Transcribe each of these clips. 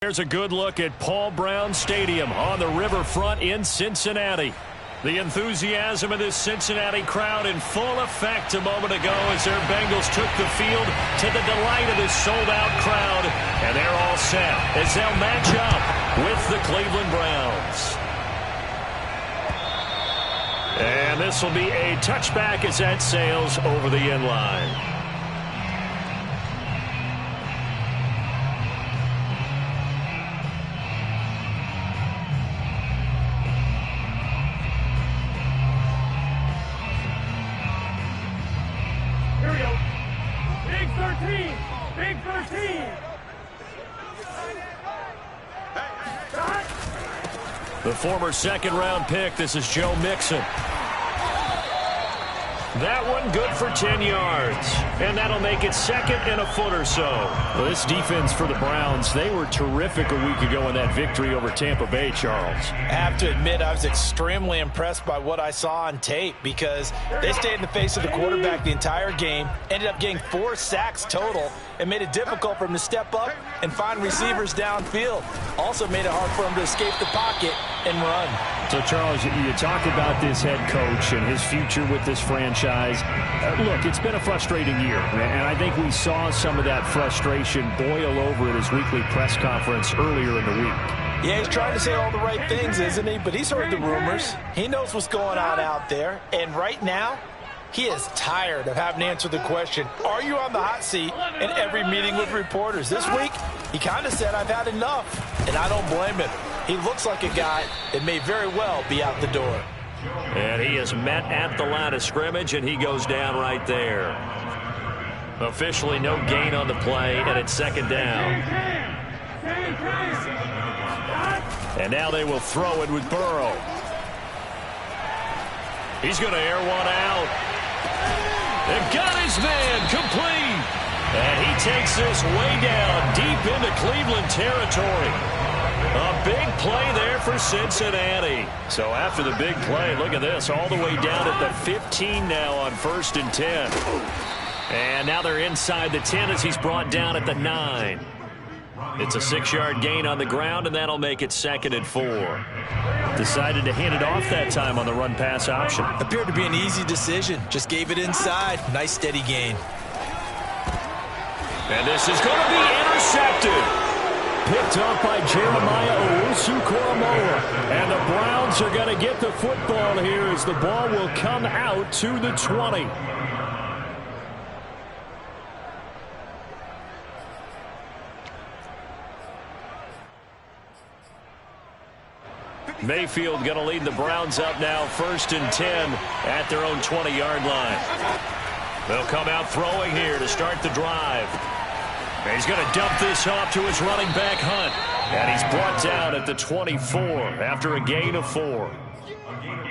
Here's a good look at Paul Brown Stadium on the riverfront in Cincinnati. The enthusiasm of this Cincinnati crowd in full effect a moment ago as their Bengals took the field to the delight of this sold-out crowd. And they're all set as they'll match up with the Cleveland Browns. And this will be a touchback as that sails over the end line. Here we go. Big 13. Big 13. The former second-round pick, this is Joe Mixon. That one good for 10 yards. And that'll make it second and a foot or so. Well, this defense for the Browns, they were terrific a week ago in that victory over Tampa Bay, Charles. I have to admit, I was extremely impressed by what I saw on tape because they stayed in the face of the quarterback the entire game, ended up getting 4 sacks total, and made it difficult for him to step up and find receivers downfield. Also made it hard for him to escape the pocket and run. So, Charles, you talk about this head coach and his future with this franchise. Look, it's been a frustrating year, and I think we saw some of that frustration boil over at his weekly press conference earlier in the week. Yeah, he's trying to say all the right things, isn't he? But he's heard the rumors. He knows what's going on out there. And right now, he is tired of having to answer the question, are you on the hot seat in every meeting with reporters? This week, he kind of said, I've had enough, and I don't blame him. He looks like a guy that may very well be out the door. And he is met at the line of scrimmage, and he goes down right there. Officially no gain on the play, and it's second down. And now they will throw it with Burrow. He's going to air one out. And got his man complete. And he takes this way down deep into Cleveland territory. A big play there for Cincinnati. So after the big play, look at this, all the way down at the 15 now on 1st and 10. And now they're inside the 10 as he's brought down at the 9. It's a 6-yard gain on the ground, and that'll make it 2nd and 4. Decided to hand it off that time on the run-pass option. Appeared to be an easy decision. Just gave it inside. Nice steady gain. And this is going to be intercepted. Picked up by Jeremiah Owusu-Koramoah. And the Browns are going to get the football here as the ball will come out to the 20. Mayfield going to lead the Browns up now 1st and 10 at their own 20-yard line. They'll come out throwing here to start the drive. And he's going to dump this off to his running back, Hunt. And he's brought down at the 24 after a gain of 4.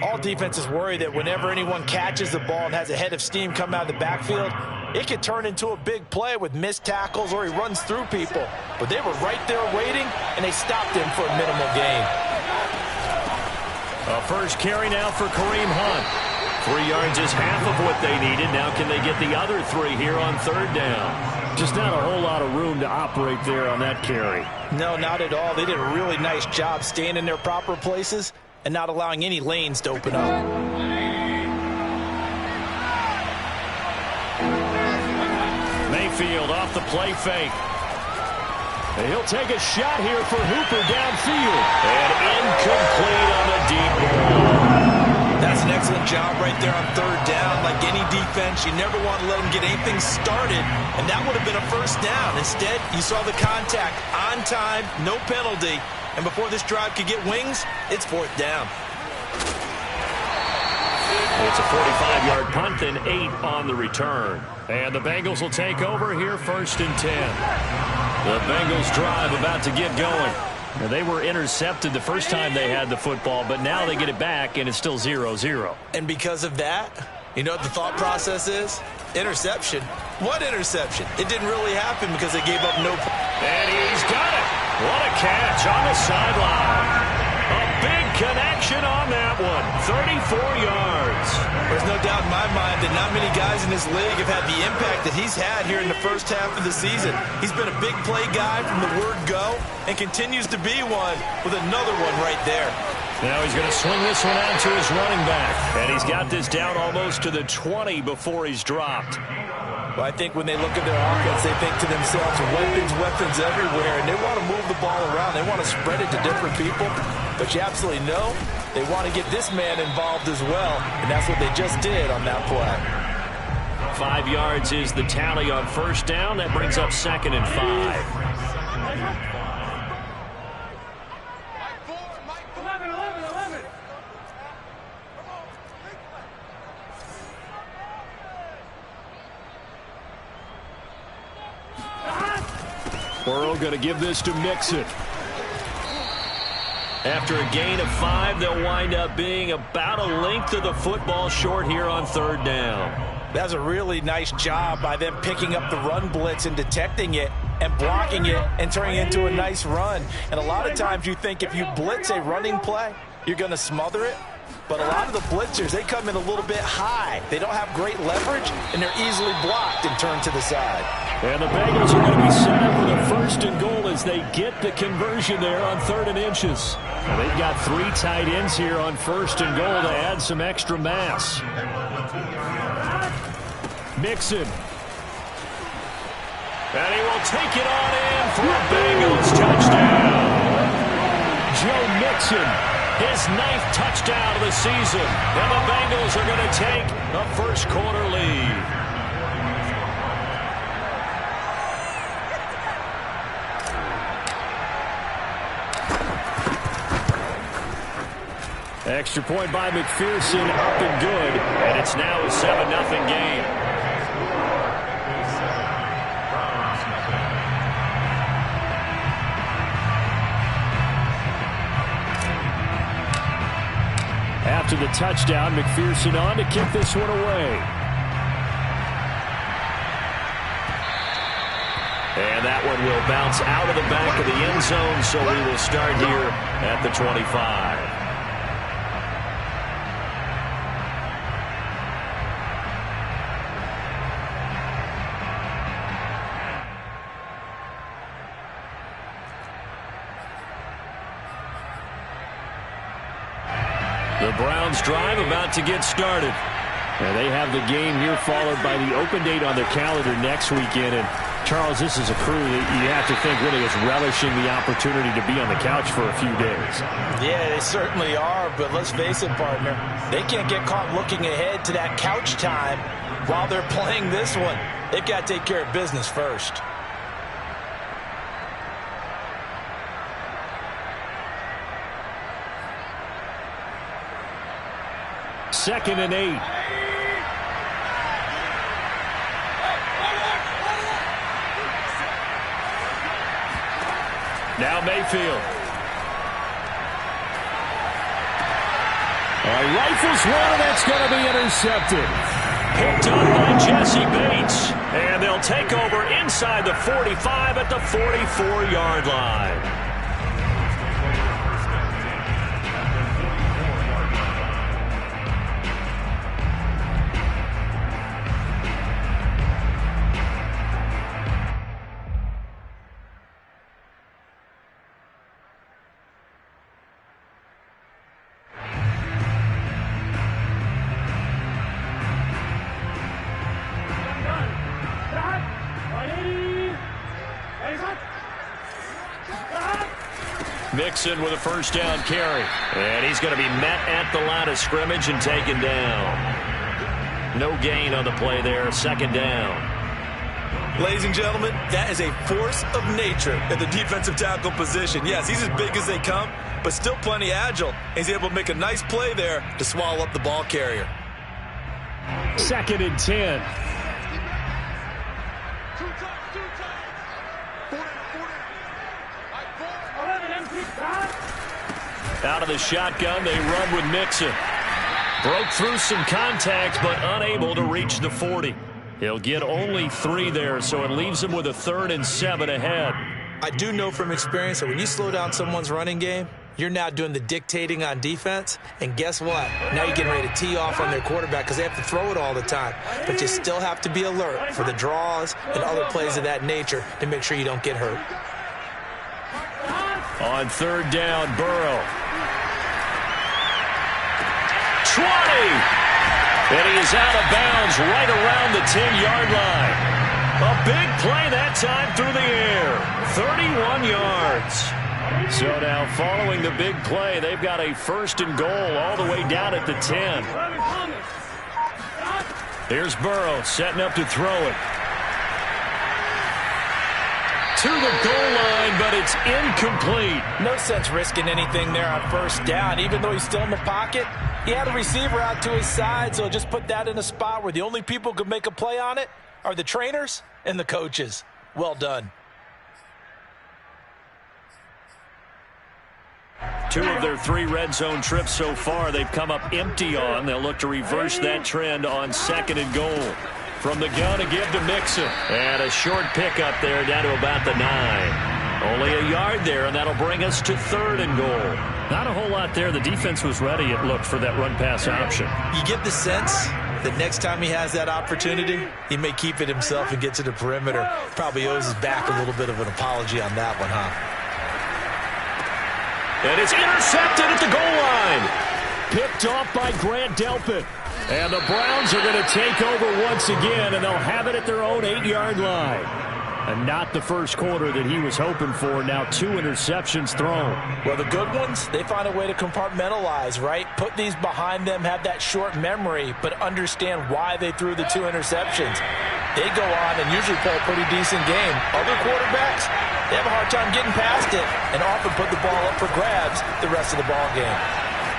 All defenses worry that whenever anyone catches the ball and has a head of steam come out of the backfield, it could turn into a big play with missed tackles or he runs through people. But they were right there waiting, and they stopped him for a minimal gain. A first carry now for Kareem Hunt. 3 yards is half of what they needed. Now can they get the other 3 here on 3rd down? Just not a whole lot of room to operate there on that carry. No, not at all. They did a really nice job staying in their proper places and not allowing any lanes to open up. Mayfield off the play fake. And he'll take a shot here for Hooper downfield. And incomplete on the deep ball. That's an excellent job right there on 3rd down. Like any defense, you never want to let them get anything started, and that would have been a 1st down. Instead, you saw the contact on time, no penalty, and before this drive could get wings, it's 4th down. It's a 45-yard punt and 8 on the return. And the Bengals will take over here 1st and 10. The Bengals drive about to get going. Now, they were intercepted the first time they had the football, but now they get it back, and it's still 0-0. And because of that, you know what the thought process is? Interception. What interception? It didn't really happen because they gave up no... And he's got it. What a catch on the sideline. A big connection on that one. 34 yards. There's no doubt in my mind that not many guys in this league have had the impact that he's had here in the first half of the season. He's been a big play guy from the word go and continues to be one with another one right there. Now he's going to swing this one out to his running back. And he's got this down almost to the 20 before he's dropped. Well, I think when they look at their offense, they think to themselves, weapons everywhere, and they want to move the ball around. They want to spread it to different people, but you absolutely know they want to get this man involved as well, and that's what they just did on that play. 5 yards is the tally on first down. That brings up 2nd and 5. Burrow going to give this to Mixon. After a gain of 5, they'll wind up being about a length of the football short here on 3rd down. That's a really nice job by them picking up the run blitz and detecting it and blocking it and turning it into a nice run. And a lot of times you think if you blitz a running play, you're going to smother it. But a lot of the blitzers, they come in a little bit high. They don't have great leverage, and they're easily blocked and turned to the side. And the Bengals are going to be set up with a 1st and goal as they get the conversion there on 3rd and inches. And they've got 3 tight ends here on 1st and goal to add some extra mass. Mixon. And he will take it on in for a Bengals touchdown. Joe Mixon. His 9th touchdown of the season. And the Bengals are going to take a first-quarter lead. Extra point by McPherson, up and good. And it's now a 7-0 game. After the touchdown, McPherson on to kick this one away. And that one will bounce out of the back of the end zone, so we will start here at the 25. The Browns drive about to get started. And they have the game here followed by the open date on their calendar next weekend. And Charles, this is a crew that you have to think really is relishing the opportunity to be on the couch for a few days. Yeah, they certainly are, but let's face it, partner. They can't get caught looking ahead to that couch time while they're playing this one. They've got to take care of business first. Second and 8. Now Mayfield. Rifles one, and that's going to be intercepted. Picked up by Jesse Bates. And they'll take over inside the 45 at the 44-yard line. Mixon with a first down carry. And he's going to be met at the line of scrimmage and taken down. No gain on the play there. 2nd down. Ladies and gentlemen, that is a force of nature at the defensive tackle position. Yes, he's as big as they come, but still plenty agile. He's able to make a nice play there to swallow up the ball carrier. 2nd and 10. Out of the shotgun, they run with Mixon. Broke through some contacts, but unable to reach the 40. He'll get only 3 there, so it leaves him with a 3rd and 7 ahead. I do know from experience that when you slow down someone's running game, You're now doing the dictating on defense, and guess what? Now you're getting ready to tee off on their quarterback because they have to throw it all the time. But you still have to be alert for the draws and other plays of that nature to make sure you don't get hurt. On third down, Burrow. 20! And he is out of bounds right around the 10-yard line. A big play that time through the air. 31 yards. So now following the big play, they've got a first and goal all the way down at the 10. Here's Burrow setting up to throw it. To the goal line, but it's incomplete. No sense risking anything there on first down. Even though he's still in the pocket, he had a receiver out to his side, so just put that in a spot where the only people who could make a play on it are the trainers and the coaches. Well done. 2 of their 3 red zone trips so far they've come up empty on. They'll look to reverse that trend on second and goal. From the gun to give to Mixon. And a short pickup there down to about the 9. Only a yard there, and that'll bring us to third and goal. Not a whole lot there. The defense was ready, it looked, for that run-pass option. You get the sense that next time he has that opportunity, he may keep it himself and get to the perimeter. Probably owes his back a little bit of an apology on that one, huh? And it's intercepted at the goal line. Picked off by Grant Delpit. And the Browns are going to take over once again, and they'll have it at their own 8-yard line. And not the first quarter that he was hoping for. Now 2 interceptions thrown. Well, the good ones, they find a way to compartmentalize, right? Put these behind them, have that short memory, but understand why they threw the 2 interceptions. They go on and usually play a pretty decent game. Other quarterbacks, they have a hard time getting past it and often put the ball up for grabs the rest of the ball game.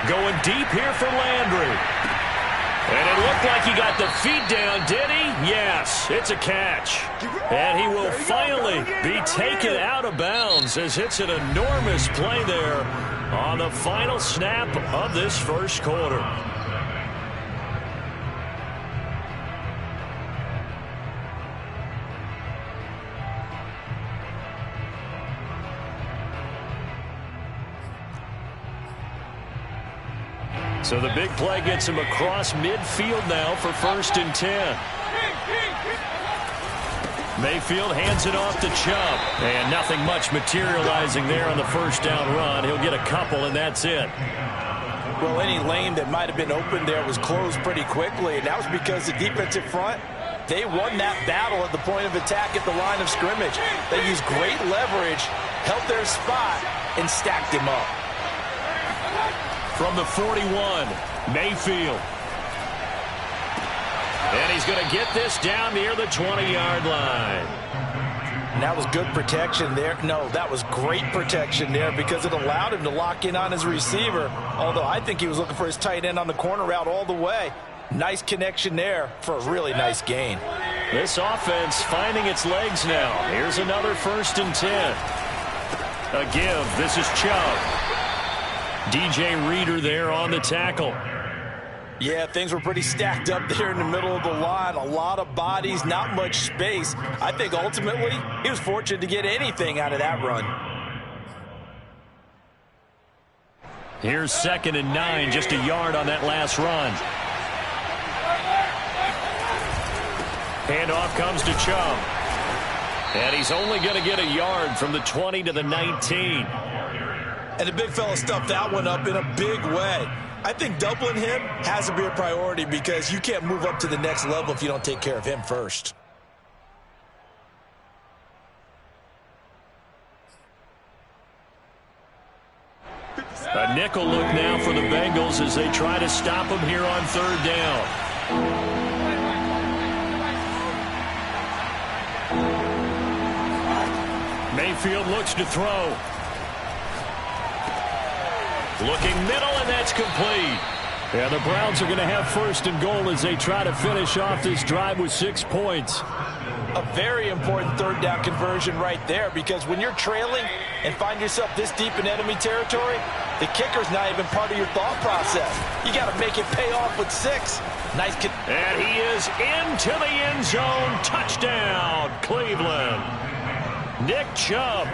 Going deep here for Landry. And it looked like he got the feet down, did he? Yes, it's a catch. And he will finally be taken out of bounds as it's an enormous play there on the final snap of this first quarter. So the big play gets him across midfield now for first and 10. Mayfield hands it off to Chubb. And nothing much materializing there on the first down run. He'll get a couple, and that's it. Well, any lane that might have been open there was closed pretty quickly, and that was because the defensive front, they won that battle at the point of attack at the line of scrimmage. They used great leverage, held their spot, and stacked him up. From the 41, Mayfield. And he's going to get this down near the 20-yard line. And that was good protection there. No, that was great protection there because it allowed him to lock in on his receiver, although I think he was looking for his tight end on the corner route all the way. Nice connection there for a really nice gain. This offense finding its legs now. Here's another first and 10. A give. This is Chubb. DJ Reader there on the tackle. Yeah, things were pretty stacked up there in the middle of the line. A lot of bodies, not much space. I think ultimately he was fortunate to get anything out of that run. Here's second and 9, just a yard on that last run. Handoff comes to Chubb. And he's only going to get a yard from the 20 to the 19. And the big fella stuffed that one up in a big way. I think doubling him has to be a priority because you can't move up to the next level if you don't take care of him first. A nickel look now for the Bengals as they try to stop him here on third down. Mayfield looks to throw. Looking middle, and that's complete. Yeah, the Browns are going to have first and goal as they try to finish off this drive with 6 points. A very important third down conversion right there because when you're trailing and find yourself this deep in enemy territory, the kicker's not even part of your thought process. You got to make it pay off with 6. Nice kick. And he is into the end zone. Touchdown, Cleveland. Nick Chubb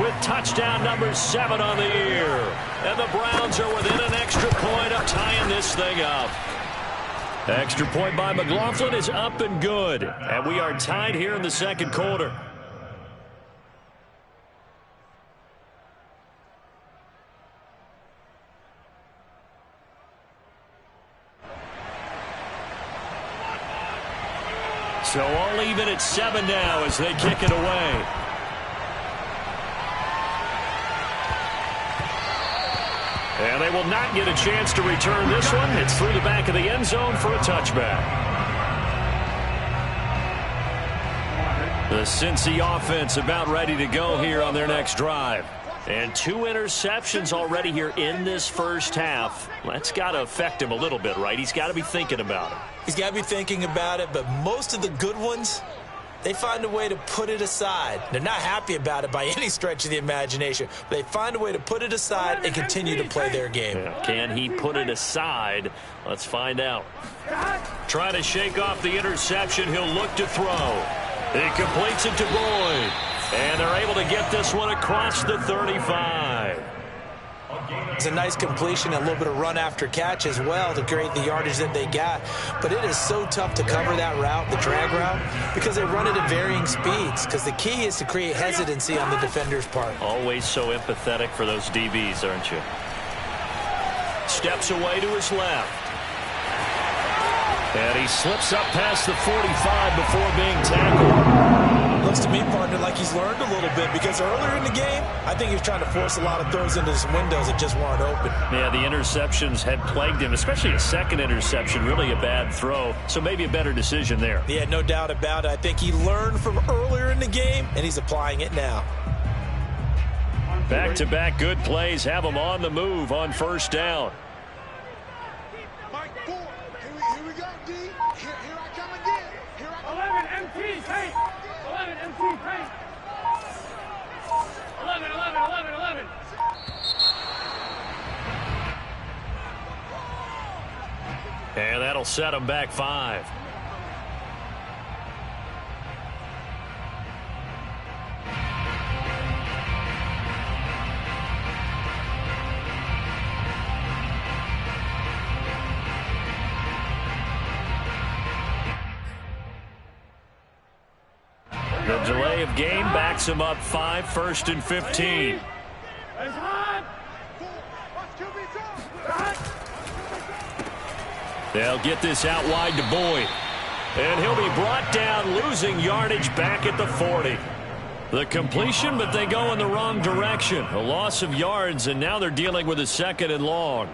with touchdown number 7 on the year. And the Browns are within an extra point of tying this thing up. Extra point by McLaughlin is up and good. And we are tied here in the second quarter. So all even at 7 now as they kick it away. And they will not get a chance to return this one. It's through the back of the end zone for a touchback. The Cincy offense about ready to go here on their next drive. And 2 interceptions already here in this first half. That's got to affect him a little bit, right? He's got to be thinking about it. He's got to be thinking about it, but most of the good ones, they find a way to put it aside. They're not happy about it by any stretch of the imagination. But they find a way to put it aside and continue to play their game. Yeah. Can he put it aside? Let's find out. Trying to shake off the interception. He'll look to throw. He completes it to Boyd. And they're able to get this one across the 35. It's a nice completion and a little bit of run after catch as well to create the yardage that they got. But it is so tough to cover that route, the drag route, because they run it at varying speeds. Because the key is to create hesitancy on the defender's part. Always so empathetic for those DBs, aren't you? Steps away to his left. And he slips up past the 45 before being tackled. Looks to me, partner, like he's learned a little bit because earlier in the game, I think he was trying to force a lot of throws into some windows that just weren't open. Yeah, the interceptions had plagued him, especially a second interception, really a bad throw. So maybe a better decision there. Yeah, no doubt about it. I think he learned from earlier in the game, and he's applying it now. Back-to-back good plays have him on the move on first down. Mike Ford, here we go, D. Here I come again. Here I come. 11 MT tank. 11 MT tank. 11. And that'll set him back 5. The delay of game backs him up 5, 1st and 15. They'll get this out wide to Boyd. And he'll be brought down, losing yardage back at the 40. The completion, but they go in the wrong direction. A loss of yards, and now they're dealing with a 2nd and long.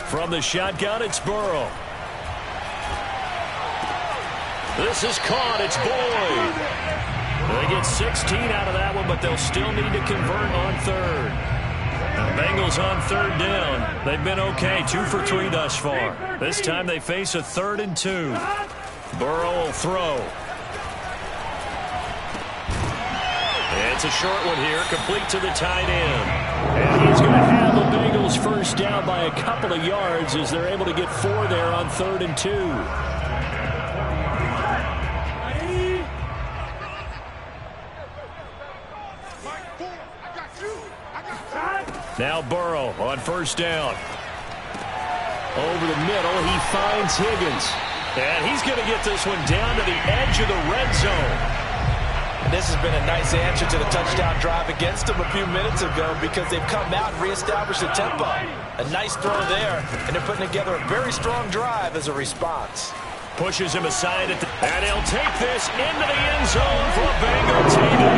From the shotgun, it's Burrow. This is caught. It's Boyd. They get 16 out of that one, but they'll still need to convert on 3rd. The Bengals on 3rd down. They've been okay, 2 for 3 thus far. This time they face a 3rd and 2. Burrow will throw. It's a short one here, complete to the tight end. And he's going to have the Bengals first down by a couple of yards as they're able to get 4 there on 3rd and 2. Now Burrow on first down. Over the middle, he finds Higgins. And he's going to get this one down to the edge of the red zone. And this has been a nice answer to the touchdown drive against them a few minutes ago because they've come out and reestablished the tempo. A nice throw there, and they're putting together a very strong drive as a response. Pushes him aside, and he'll take this into the end zone for a Bengal TD.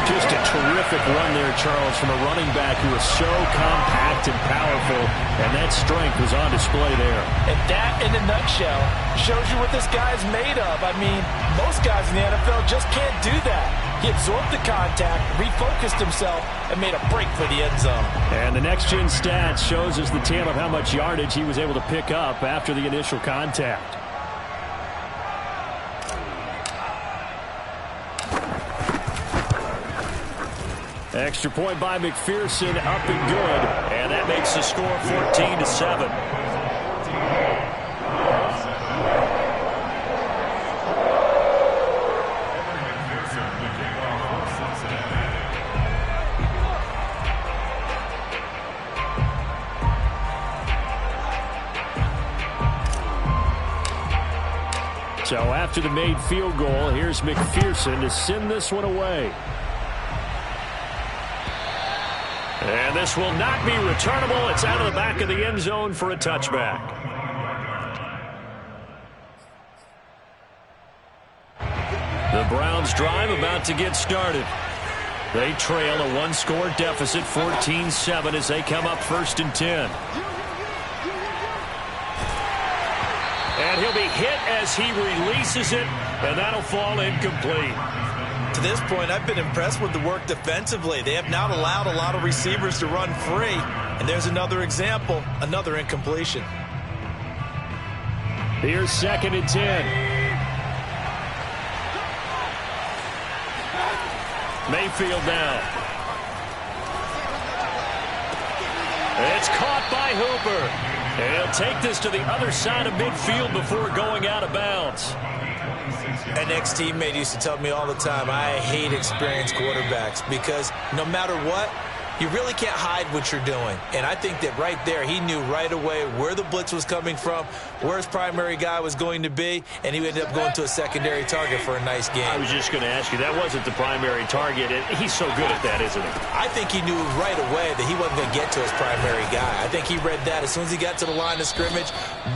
Just a terrific run there, Charles, from a running back who is so compact and powerful, and that strength was on display there. And that, in a nutshell, shows you what this guy's made of. I mean, most guys in the NFL just can't do that. He absorbed the contact, refocused himself, and made a break for the end zone. And the next-gen stats shows us the tale of how much yardage he was able to pick up after the initial contact. Extra point by McPherson, up and good. And that makes the score 14-7. So after the made field goal, here's McPherson to send this one away. And this will not be returnable. It's out of the back of the end zone for a touchback. The Browns drive about to get started. They trail a one-score deficit, 14-7, as they come up 1st and 10. And he'll be hit as he releases it, and that'll fall incomplete. To this point, I've been impressed with the work defensively. They have not allowed a lot of receivers to run free. And there's another example, another incompletion. Here's 2nd and 10. Mayfield now. It's caught by Hooper. And he'll take this to the other side of midfield before going out of bounds. An ex-teammate used to tell me all the time, I hate experienced quarterbacks because no matter what, you really can't hide what you're doing. And I think that right there, he knew right away where the blitz was coming from, where his primary guy was going to be, and he ended up going to a secondary target for a nice game. I was just going to ask you, that wasn't the primary target. He's so good at that, isn't he? I think he knew right away that he wasn't going to get to his primary guy. I think he read that as soon as he got to the line of scrimmage,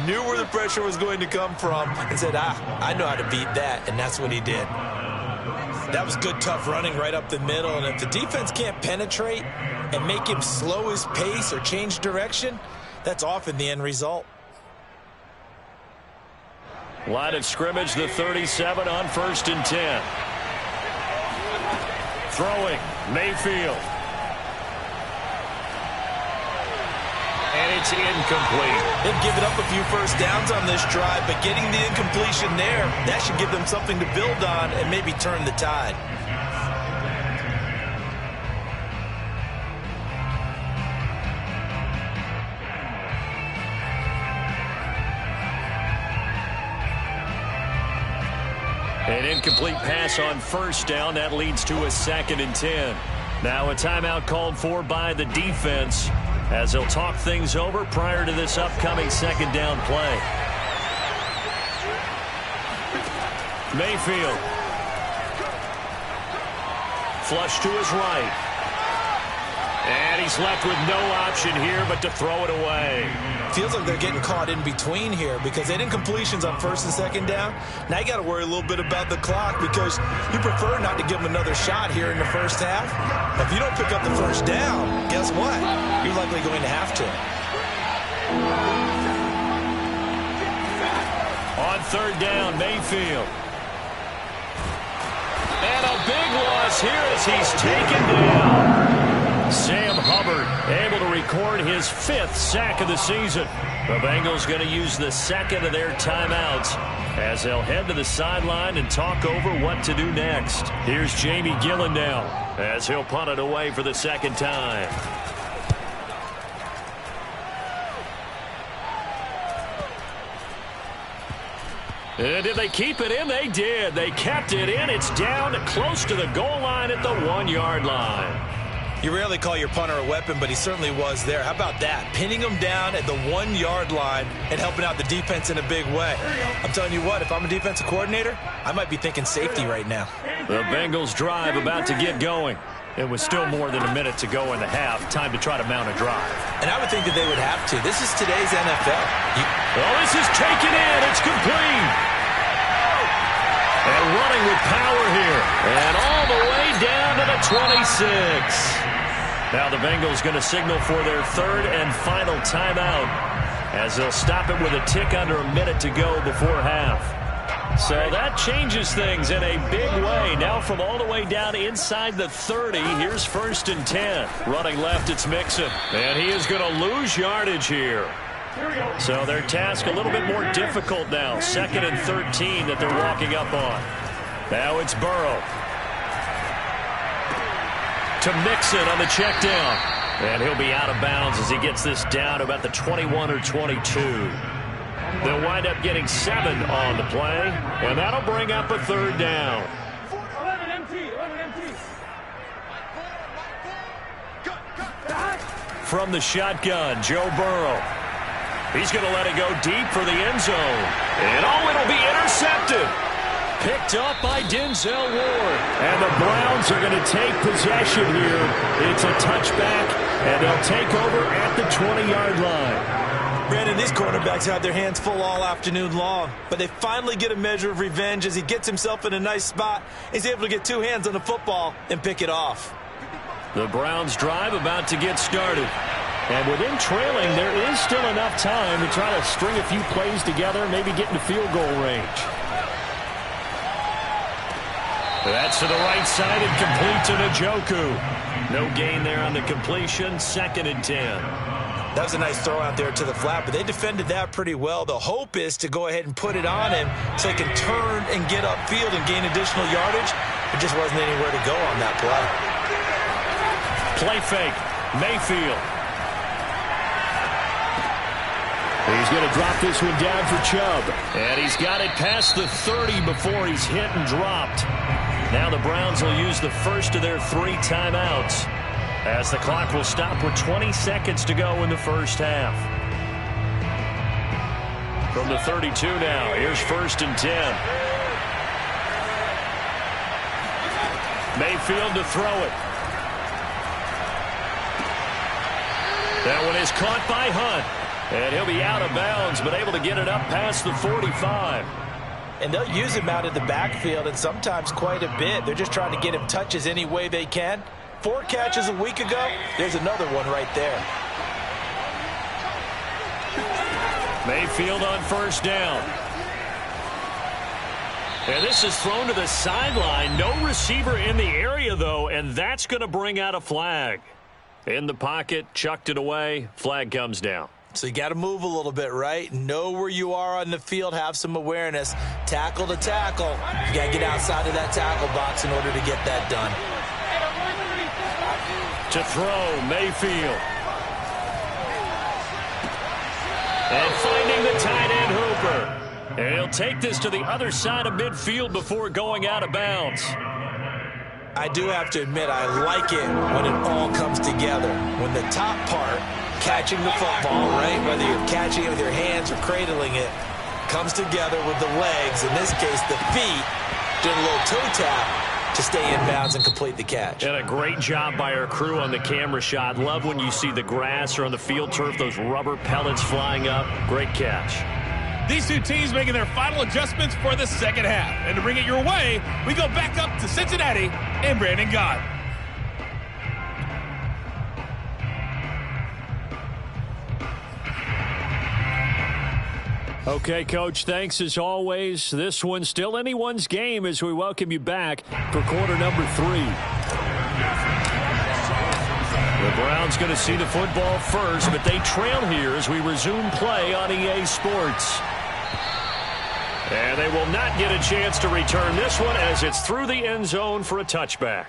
knew where the pressure was going to come from, and said, I know how to beat that, and that's what he did. That was good, tough running right up the middle, and if the defense can't penetrate and make him slow his pace or change direction, that's often the end result. Line of scrimmage, the 37 on 1st and 10. Throwing, Mayfield. And it's incomplete. They've given up a few first downs on this drive, but getting the incompletion there, that should give them something to build on and maybe turn the tide. An incomplete pass on 1st down. That leads to a 2nd and 10. Now a timeout called for by the defense as they'll talk things over prior to this upcoming 2nd down play. Mayfield. Flush to his right. And he's left with no option here but to throw it away. Feels like they're getting caught in between here because they had incompletions on 1st and 2nd down. Now you got to worry a little bit about the clock because you prefer not to give them another shot here in the first half. If you don't pick up the 1st down, guess what? You're likely going to have to. On 3rd down, Mayfield. And a big loss here as he's taken down. Sam Hubbard able to record his 5th sack of the season. The Bengals going to use the 2nd of their timeouts as they'll head to the sideline and talk over what to do next. Here's Jamie Gillen now as he'll punt it away for the 2nd time. And did they keep it in? They did. They kept it in. It's down close to the goal line at the 1-yard line. You rarely call your punter a weapon, but he certainly was there. How about that? Pinning him down at the 1-yard line and helping out the defense in a big way. I'm telling you what, if I'm a defensive coordinator, I might be thinking safety right now. The Bengals drive about to get going. It was still more than a minute to go in the half. Time to try to mount a drive. And I would think that they would have to. This is today's NFL. Oh, this is taken in. It's complete. And running with power here. And all the way down to the 26. Now the Bengals going to signal for their 3rd and final timeout as they'll stop it with a tick under a minute to go before half. So that changes things in a big way. Now from all the way down inside the 30, here's 1st and 10. Running left, it's Mixon. And he is going to lose yardage here. So their task a little bit more difficult now. 2nd and 13 that they're walking up on. Now it's Burrow. To to Mixon on the check down. And he'll be out of bounds as he gets this down to about the 21 or 22. They'll wind up getting 7 on the play, and that'll bring up a third down. 11 MT. From the shotgun, Joe Burrow. He's going to let it go deep for the end zone. And it'll be intercepted. Picked up by Denzel Ward. And the Browns are going to take possession here. It's a touchback, and they'll take over at the 20-yard line. Brandon, these quarterbacks had their hands full all afternoon long, but they finally get a measure of revenge as he gets himself in a nice spot. He's able to get 2 hands on the football and pick it off. The Browns drive about to get started. And within trailing, there is still enough time to try to string a few plays together, maybe get into field goal range. That's to the right side and complete to Njoku. No gain there on the completion, 2nd and 10. That was a nice throw out there to the flat, but they defended that pretty well. The hope is to go ahead and put it on him so he can turn and get upfield and gain additional yardage. There just wasn't anywhere to go on that play. Play fake, Mayfield. He's going to drop this one down for Chubb. And he's got it past the 30 before he's hit and dropped. Now the Browns will use the first of their 3 timeouts, as the clock will stop with 20 seconds to go in the first half. From the 32 now, here's 1st and 10. Mayfield to throw it. That one is caught by Hunt. And he'll be out of bounds, but able to get it up past the 45. And they'll use him out of the backfield, and sometimes quite a bit. They're just trying to get him touches any way they can. 4 catches a week ago. There's another one right there. Mayfield on 1st down. And this is thrown to the sideline. No receiver in the area, though, and that's going to bring out a flag. In the pocket, chucked it away. Flag comes down. So you got to move a little bit, right? Know where you are on the field. Have some awareness. Tackle to tackle. You got to get outside of that tackle box in order to get that done. To throw, Mayfield. And finding the tight end, Hooper. And he'll take this to the other side of midfield before going out of bounds. I do have to admit, I like it when it all comes together. When the top part, catching the football, right, whether you're catching it with your hands or cradling it, comes together with the legs, in this case the feet, doing a little toe tap to stay in bounds and complete the catch. And a great job by our crew on the camera shot. Love when you see the grass or on the field turf, those rubber pellets flying up. Great catch. These 2 teams making their final adjustments for the second half. And to bring it your way, we go back up to Cincinnati and Brandon Gott. Okay, Coach, thanks as always. This one's still anyone's game as we welcome you back for quarter number 3. The Browns going to see the football first, but they trail here as we resume play on EA Sports. And they will not get a chance to return this one as it's through the end zone for a touchback.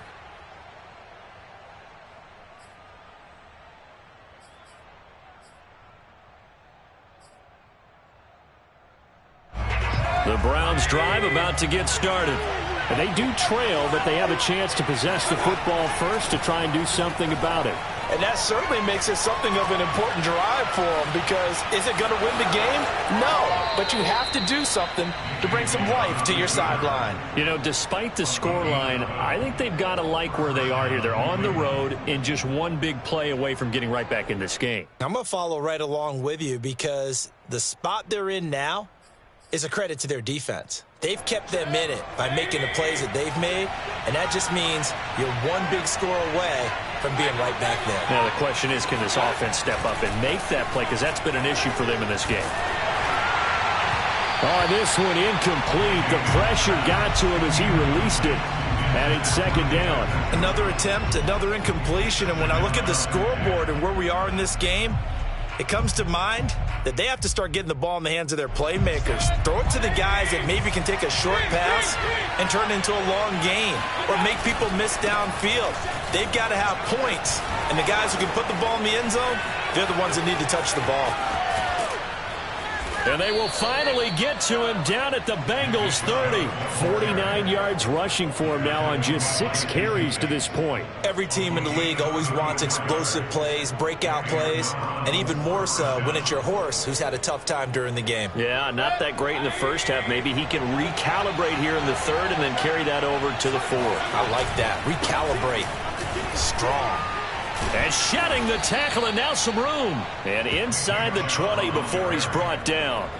The Browns drive about to get started. And they do trail, but they have a chance to possess the football first to try and do something about it. And that certainly makes it something of an important drive for them, because is it going to win the game? No, but you have to do something to bring some life to your sideline. You know, despite the scoreline, I think they've got to like where they are here. They're on the road and just one big play away from getting right back in this game. I'm going to follow right along with you, because the spot they're in now is a credit to their defense. They've kept them in it by making the plays that they've made, and that just means you're one big score away from being right back there. Now the question is, can this offense step up and make that play, because that's been an issue for them in this game. Oh, this one incomplete. The pressure got to him as he released it, and it's 2nd down. Another attempt, another incompletion, and when I look at the scoreboard and where we are in this game, It comes to mind that they have to start getting the ball in the hands of their playmakers. Throw it to the guys that maybe can take a short pass and turn it into a long gain or make people miss downfield. They've got to have points, and the guys who can put the ball in the end zone, they're the ones that need to touch the ball. And they will finally get to him down at the Bengals 30. 49 yards rushing for him now on just 6 carries to this point. Every team in the league always wants explosive plays, breakout plays, and even more so when it's your horse who's had a tough time during the game. Yeah, not that great in the first half. Maybe he can recalibrate here in the third and then carry that over to the fourth. I like that. Recalibrate. Strong. And shedding the tackle, and now some room. And inside the 20 before he's brought down.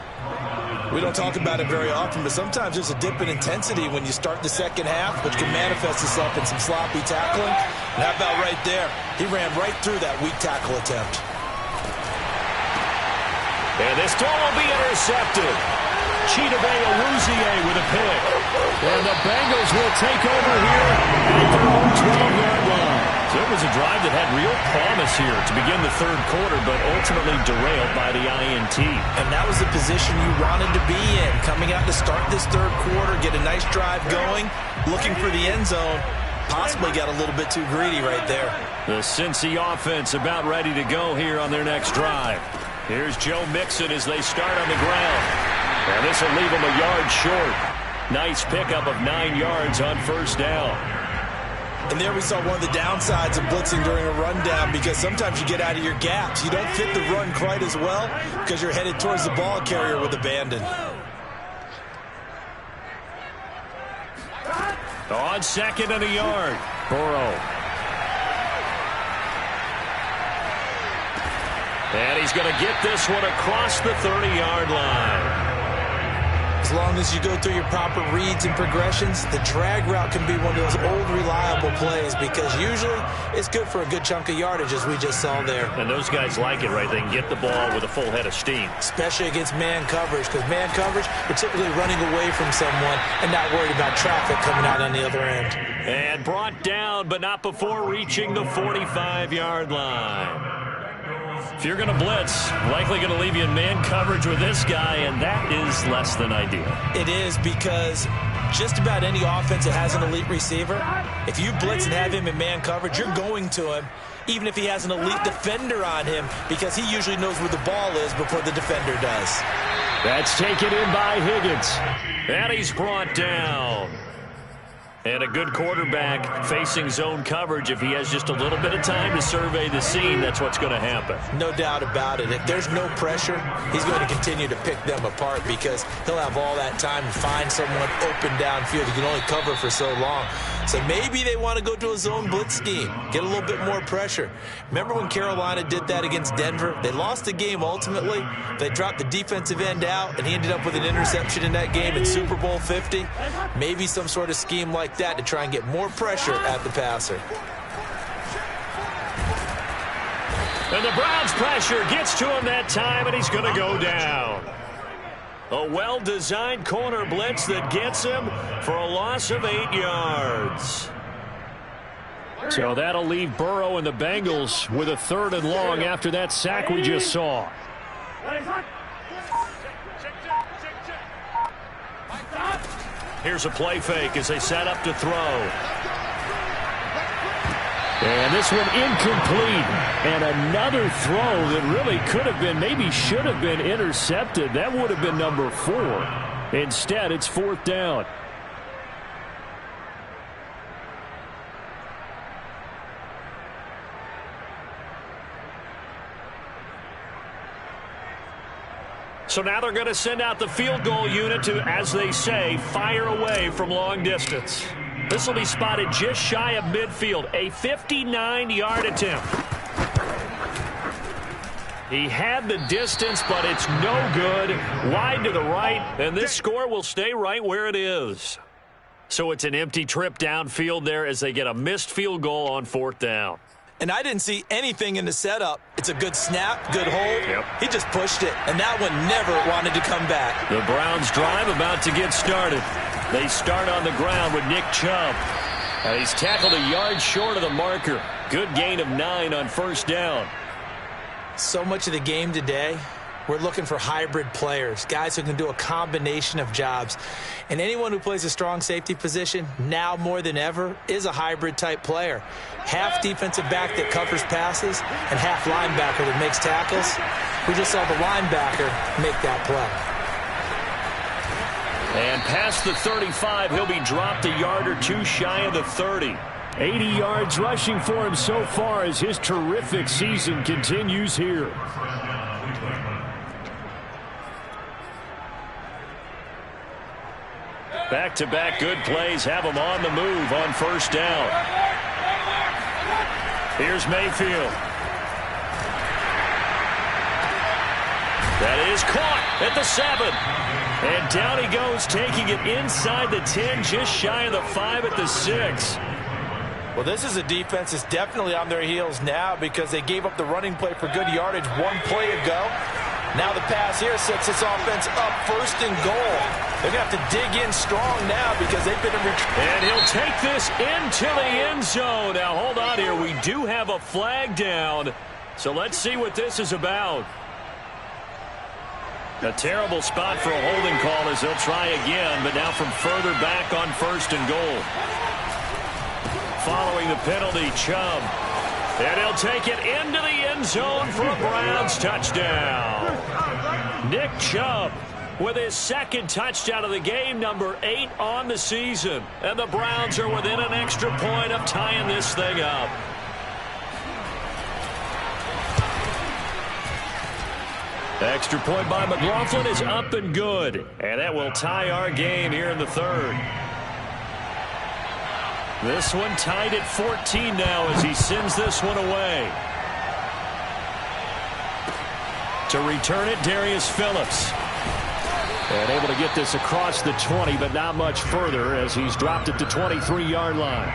We don't talk about it very often, but sometimes there's a dip in intensity when you start the second half, which can manifest itself in some sloppy tackling. And how about right there? He ran right through that weak tackle attempt. And this throw will be intercepted. Chidobe Awuzie with a pick. And the Bengals will take over here at their own 12-yard line. So it was a drive that had real promise here to begin the third quarter, but ultimately derailed by the INT. And that was the position you wanted to be in, coming out to start this third quarter, get a nice drive going, looking for the end zone. Possibly got a little bit too greedy right there. The Cincy offense about ready to go here on their next drive. Here's Joe Mixon as they start on the ground. And this will leave them a yard short. Nice pickup of 9 yards on first down. And there we saw one of the downsides of blitzing during a rundown, because sometimes you get out of your gaps. You don't fit the run quite as well because you're headed towards the ball carrier with abandon. On second and a yard, Burrow. And he's going to get this one across the 30-yard line. As long as you go through your proper reads and progressions, the drag route can be one of those old reliable plays, because usually it's good for a good chunk of yardage, as we just saw there. And those guys like it, right? They can get the ball with a full head of steam. Especially against man coverage, because man coverage, you're typically running away from someone and not worried about traffic coming out on the other end. And brought down, but not before reaching the 45-yard line. If you're going to blitz, likely going to leave you in man coverage with this guy, and that is less than ideal. It is, because just about any offense that has an elite receiver, if you blitz and have him in man coverage, you're going to him, even if he has an elite defender on him, because he usually knows where the ball is before the defender does. That's taken in by Higgins. And he's brought down. And a good quarterback facing zone coverage, if he has just a little bit of time to survey the scene, that's what's going to happen. No doubt about it. If there's no pressure, he's going to continue to pick them apart, because he'll have all that time to find someone open downfield. He can only cover for so long. So maybe they want to go to a zone blitz scheme, get a little bit more pressure. Remember when Carolina did that against Denver? They lost the game ultimately. They dropped the defensive end out, and he ended up with an interception in that game in Super Bowl 50. Maybe some sort of scheme like that to try and get more pressure at the passer. And the Browns' pressure gets to him that time, and he's going to go down. A well-designed corner blitz that gets him for a loss of 8 yards. So that'll leave Burrow and the Bengals with a 3rd and long after that sack we just saw. Here's a play fake as they set up to throw. And this one incomplete. And another throw that really could have been, maybe should have been intercepted. That would have been number 4. Instead, it's 4th down. So now they're going to send out the field goal unit to, as they say, fire away from long distance. This will be spotted just shy of midfield, a 59-yard attempt. He had the distance, but it's no good. Wide to the right, and this score will stay right where it is. So it's an empty trip downfield there as they get a missed field goal on 4th down. And I didn't see anything in the setup. It's a good snap, good hold. Yep. He just pushed it, and that one never wanted to come back. The Browns drive about to get started. They start on the ground with Nick Chubb. And he's tackled a yard short of the marker. Good gain of 9 on 1st down. So much of the game today, we're looking for hybrid players, guys who can do a combination of jobs. And anyone who plays a strong safety position, now more than ever, is a hybrid-type player. Half defensive back that covers passes and half linebacker that makes tackles. We just saw the linebacker make that play. And past the 35, he'll be dropped a yard or two shy of the 30. 80 yards rushing for him so far as his terrific season continues here. Back-to-back good plays have him on the move on first down. Here's Mayfield. That is caught at the 7. And down he goes, taking it inside the 10, just shy of the 5 at the 6. Well, this is a defense that's definitely on their heels now because they gave up the running play for good yardage one play ago. Now the pass here sets this offense up first and goal. They're going to have to dig in strong now because they've been in retreat. And he'll take this into the end zone. Now, hold on here. We do have a flag down. So let's see what this is about. A terrible spot for a holding call as they'll try again, but now from further back on first and goal. Following the penalty, Chubb. And he'll take it into the end zone for a Browns touchdown. Nick Chubb with his second touchdown of the game, number 8 on the season. And the Browns are within an extra point of tying this thing up. Extra point by McLaughlin is up and good. And that will tie our game here in the third. This one tied at 14 now as he sends this one away. To return it, Darius Phillips. And able to get this across the 20, but not much further as he's dropped at the 23-yard line.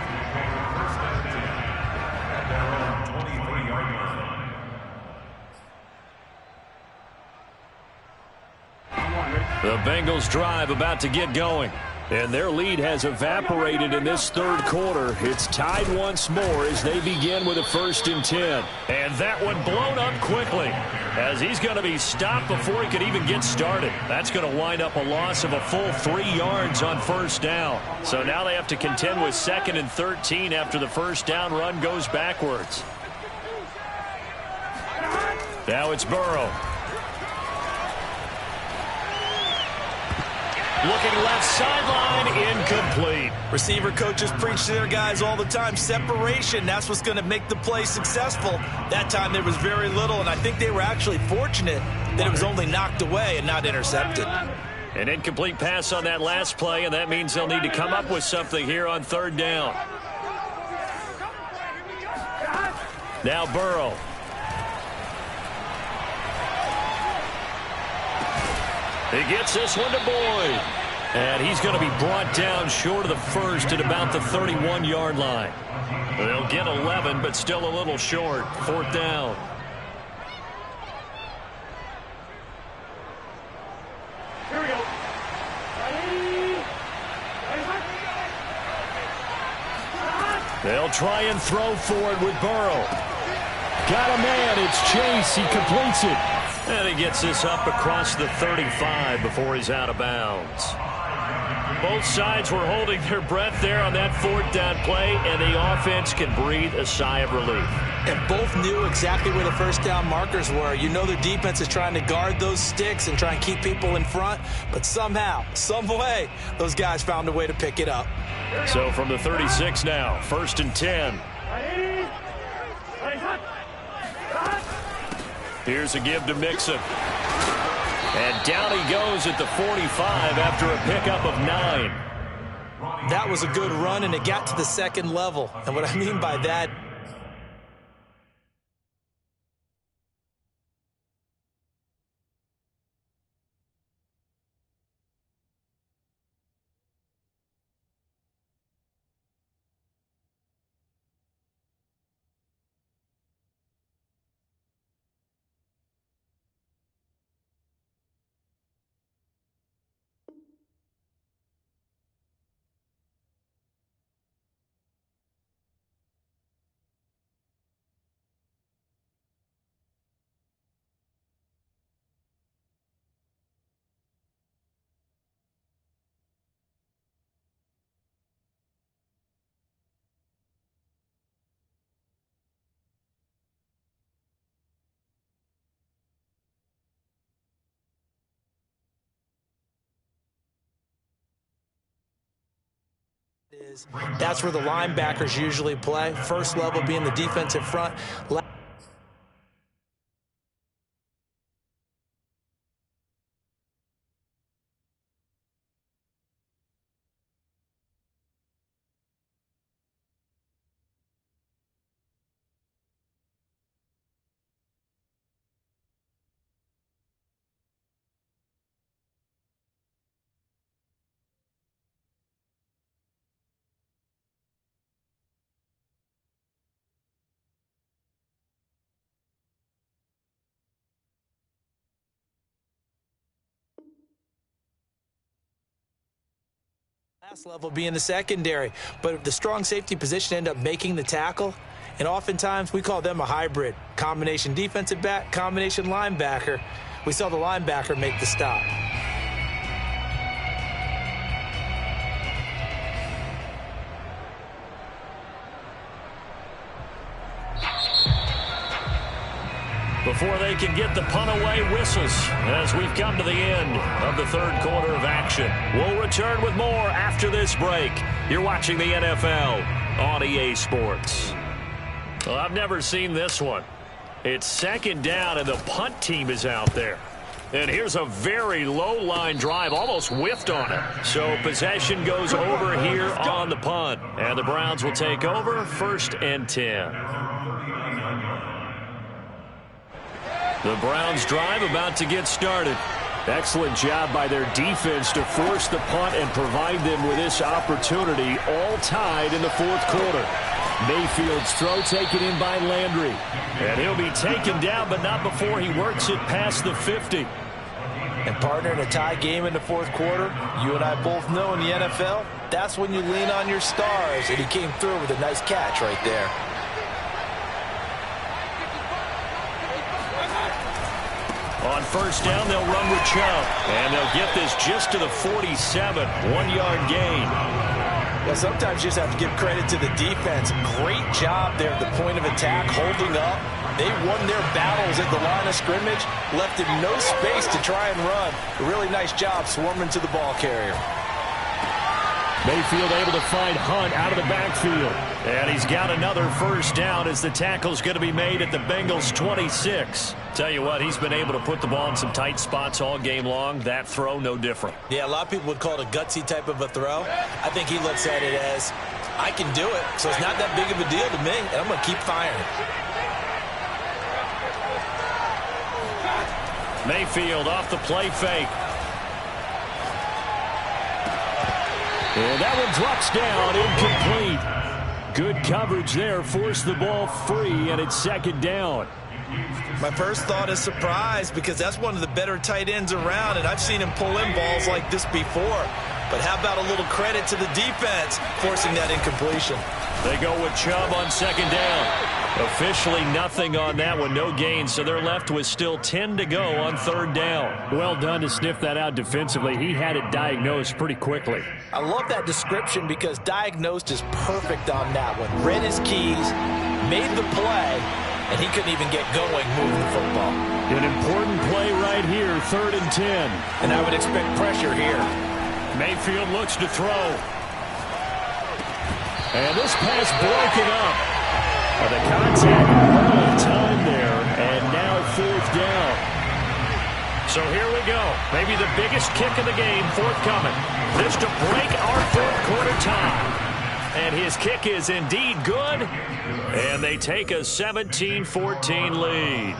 The Bengals drive about to get going. And their lead has evaporated in this third quarter. It's tied once more as they begin with a 1st and 10. And that one blown up quickly as he's going to be stopped before he could even get started. That's going to wind up a loss of a full 3 yards on first down. So now they have to contend with 2nd and 13 after the first down run goes backwards. Now it's Burrow. Looking left sideline, incomplete. Receiver coaches preach to their guys all the time. Separation, that's what's going to make the play successful. That time there was very little, and I think they were actually fortunate that it was only knocked away and not intercepted. An incomplete pass on that last play, and that means they'll need to come up with something here on 3rd down. Now Burrow. He gets this one to Boyd. And he's going to be brought down short of the first at about the 31-yard line. They'll get 11, but still a little short. 4th down. Here we go. They'll try and throw forward with Burrow. Got a man. It's Chase. He completes it. And he gets this up across the 35 before he's out of bounds. Both sides were holding their breath there on that 4th down play, and the offense can breathe a sigh of relief. And both knew exactly where the first down markers were. You know the defense is trying to guard those sticks and try and keep people in front, but somehow, some way, those guys found a way to pick it up. So from the 36 now, 1st and 10. Here's a give to Mixon. And down he goes at the 45 after a pickup of 9. That was a good run, and it got to the 2nd level. And what I mean by that, That's where the linebackers usually play. First level being the defensive front. Last level being the secondary, but the strong safety position end up making the tackle, and oftentimes we call them a hybrid. Combination defensive back, combination linebacker. We saw the linebacker make the stop. Before they can get the punt away, whistles as we've come to the end of the third quarter of action. We'll return with more after this break. You're watching the NFL on EA Sports. Well, I've never seen this one. It's second down, and the punt team is out there. And here's a very low-line drive, almost whiffed on it. So possession goes over here on the punt. And the Browns will take over, 1st and 10. The Browns drive about to get started. Excellent job by their defense to force the punt and provide them with this opportunity, all tied in the fourth quarter. Mayfield's throw taken in by Landry. And he'll be taken down, but not before he works it past the 50. And partner, in a tie game in the fourth quarter, you and I both know in the NFL, that's when you lean on your stars. And he came through with a nice catch right there. On first down, they'll run with Chubb. And they'll get this just to the 47. 1-yard gain. Well, sometimes you just have to give credit to the defense. Great job there at the point of attack, holding up. They won their battles at the line of scrimmage, left him no space to try and run. A really nice job swarming to the ball carrier. Mayfield able to find Hunt out of the backfield. And he's got another first down as the tackle's going to be made at the Bengals' 26. Tell you what, he's been able to put the ball in some tight spots all game long. That throw, no different. Yeah, a lot of people would call it a gutsy type of a throw. I think he looks at it as, I can do it, so it's not that big of a deal to me, and I'm going to keep firing. Mayfield off the play fake. And that one drops down, incomplete. Good coverage there, forced the ball free, and it's second down. My first thought is surprise, because that's one of the better tight ends around, and I've seen him pull in balls like this before. But how about a little credit to the defense forcing that incompletion? They go with Chubb on second down. Officially nothing on that one, no gain, so they're left with still 10 to go on third down. Well done to sniff that out defensively. He had it diagnosed pretty quickly. I love that description because diagnosed is perfect on that one. Read his keys, made the play, and he couldn't even get going moving the football. An important play right here, 3rd and 10. And I would expect pressure here. Mayfield looks to throw. And this pass broken up. The contact wrong time there, and now 4th down. So here we go. Maybe the biggest kick of the game forthcoming. This to break our fourth quarter tie. And his kick is indeed good. And they take a 17-14 lead.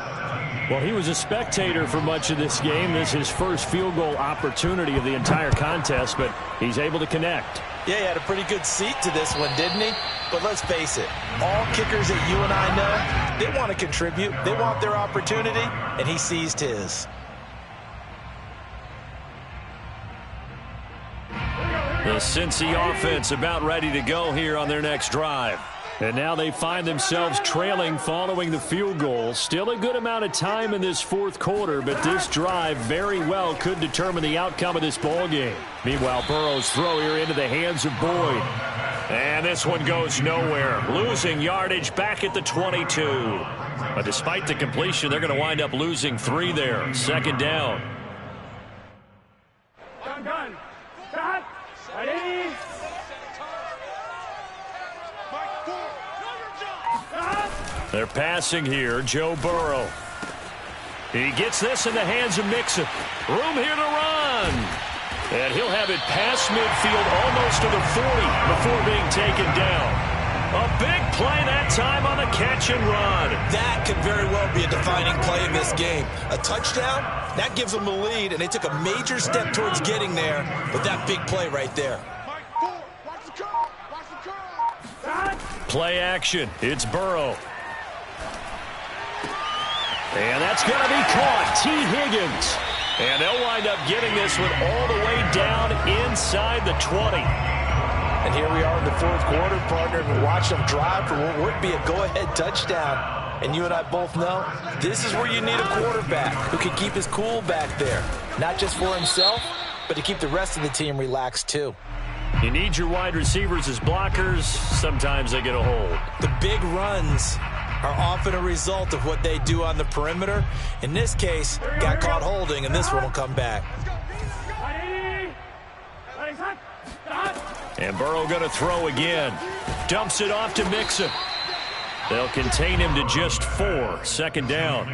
Well, he was a spectator for much of this game. This is his first field goal opportunity of the entire contest, but he's able to connect. Yeah, he had a pretty good seat to this one, didn't he? But let's face it, all kickers that you and I know, they want to contribute. They want their opportunity, and he seized his. The Cincy offense about ready to go here on their next drive. And now they find themselves trailing following the field goal. Still a good amount of time in this fourth quarter, but this drive very well could determine the outcome of this ball game. Meanwhile, Burrow's throw here into the hands of Boyd. And this one goes nowhere. Losing yardage back at the 22. But despite the completion, they're going to wind up losing 3 there. Second down. Done. Ready? passing here, Joe Burrow. He gets this in the hands of Mixon. Room here to run. And he'll have it past midfield almost to the 40 before being taken down. A big play that time on the catch and run. That could very well be a defining play in this game. A touchdown, that gives them the lead, and they took a major step towards getting there with that big play right there. Play action. It's Burrow. And that's going to be caught. T. Higgins. And they'll wind up getting this one all the way down inside the 20. And here we are in the fourth quarter, partner. We watch them drive for what would be a go-ahead touchdown. And you and I both know this is where you need a quarterback who can keep his cool back there. Not just for himself, but to keep the rest of the team relaxed too. You need your wide receivers as blockers. Sometimes they get a hold. The big runs are often a result of what they do on the perimeter. In this case, got caught holding, and this one will come back. And Burrow going to throw again. Dumps it off to Mixon. They'll contain him to just 4. Second down.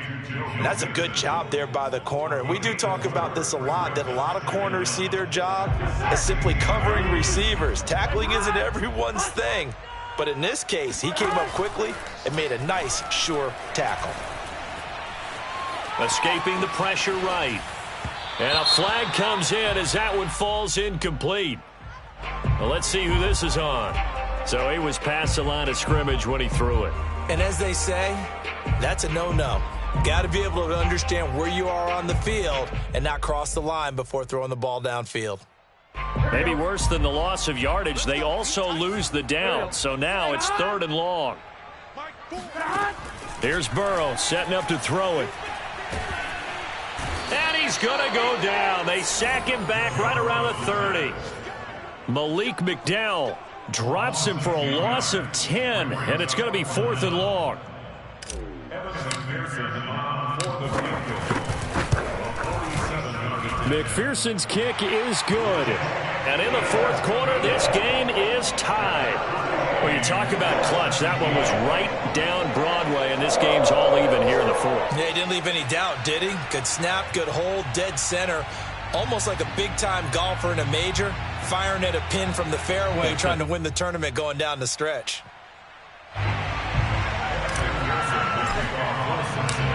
And that's a good job there by the corner. And we do talk about this a lot, that a lot of corners see their job as simply covering receivers. Tackling isn't everyone's thing. But in this case, he came up quickly and made a nice, sure tackle. Escaping the pressure right. And a flag comes in as that one falls incomplete. Well, let's see who this is on. So he was past the line of scrimmage when he threw it. And as they say, that's a no-no. Got to be able to understand where you are on the field and not cross the line before throwing the ball downfield. Maybe worse than the loss of yardage, they also lose the down. So now it's 3rd and long. Here's Burrow setting up to throw it. And he's going to go down. They sack him back right around the 30. Malik McDowell drops him for a loss of 10, and it's going to be 4th and long. McPherson's kick is good. And in the fourth quarter, this game is tied. Well, you talk about clutch. That one was right down Broadway, and this game's all even here in the fourth. Yeah, he didn't leave any doubt, did he? Good snap, good hold, dead center. Almost like a big-time golfer in a major, firing at a pin from the fairway, trying to win the tournament going down the stretch.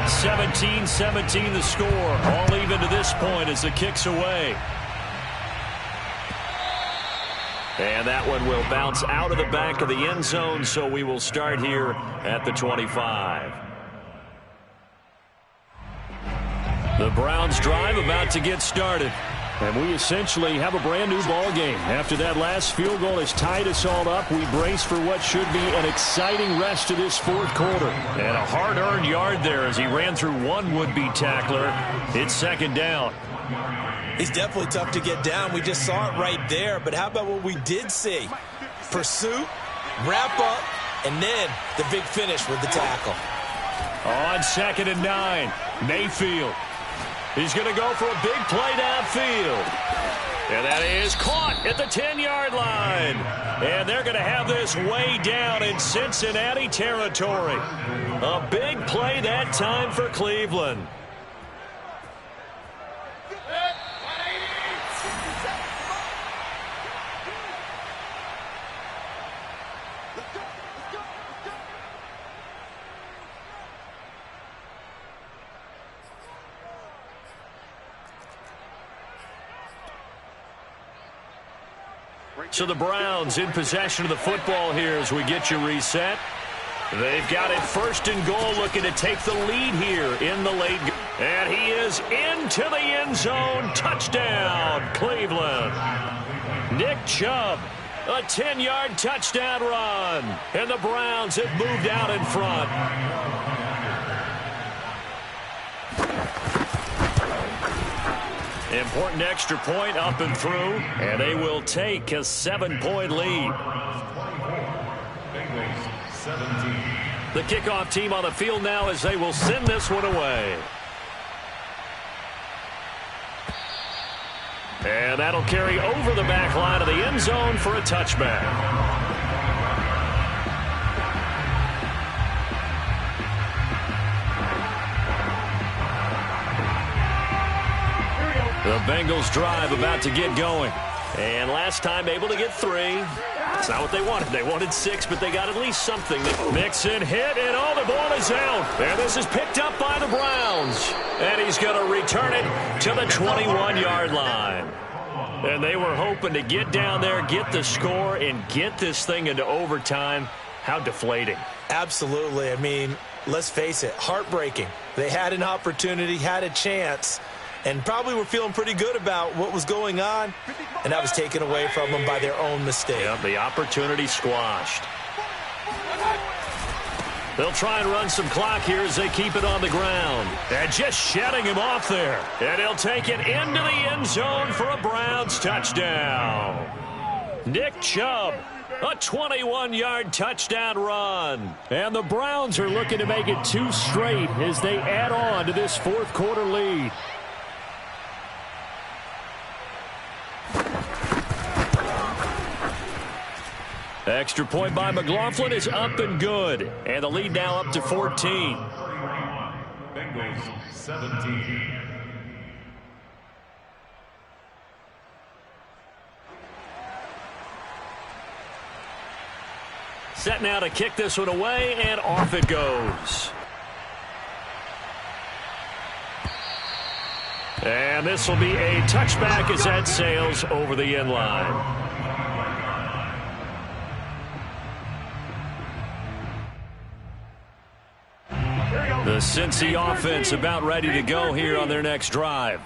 17-17 the score. All even to this point as the kick's away. And that one will bounce out of the back of the end zone, so we will start here at the 25. The Browns drive about to get started. And we essentially have a brand new ball game. After that last field goal has tied us all up, we brace for what should be an exciting rest of this fourth quarter. And a hard-earned yard there as he ran through one would-be tackler. It's 2nd down. He's definitely tough to get down. We just saw it right there. But how about what we did see? Pursuit, wrap up, and then the big finish with the tackle. On 2nd and 9, Mayfield. He's going to go for a big play downfield. And that is caught at the 10-yard line. And they're going to have this way down in Cincinnati territory. A big play that time for Cleveland. So the Browns in possession of the football here as we get you reset. They've got it 1st and goal, looking to take the lead here in the late. And he is into the end zone. Touchdown, Cleveland. Nick Chubb, a 10-yard touchdown run. And the Browns have moved out in front. Important extra point up and through, and they will take a 7-point lead. The kickoff team on the field now as they will send this one away. And that'll carry over the back line of the end zone for a touchback. The Bengals drive about to get going. And last time able to get 3. It's not what they wanted. They wanted 6, but they got at least something. Mixon hit, and oh, the ball is out. And this is picked up by the Browns. And he's going to return it to the 21-yard line. And they were hoping to get down there, get the score, and get this thing into overtime. How deflating. Absolutely. I mean, let's face it, heartbreaking. They had an opportunity, had a chance, and probably were feeling pretty good about what was going on, and that was taken away from them by their own mistake. Yep, the opportunity squashed. They'll try and run some clock here as they keep it on the ground. And just shedding him off there. And he'll take it into the end zone for a Browns touchdown. Nick Chubb, a 21-yard touchdown run. And the Browns are looking to make it 2 straight as they add on to this fourth quarter lead. Extra point by McLaughlin is up and good. And the lead now up to 14. Bengals 17. Set now to kick this one away, and off it goes. And this will be a touchback as that sails over the end line. The Cincy offense about ready to go here on their next drive.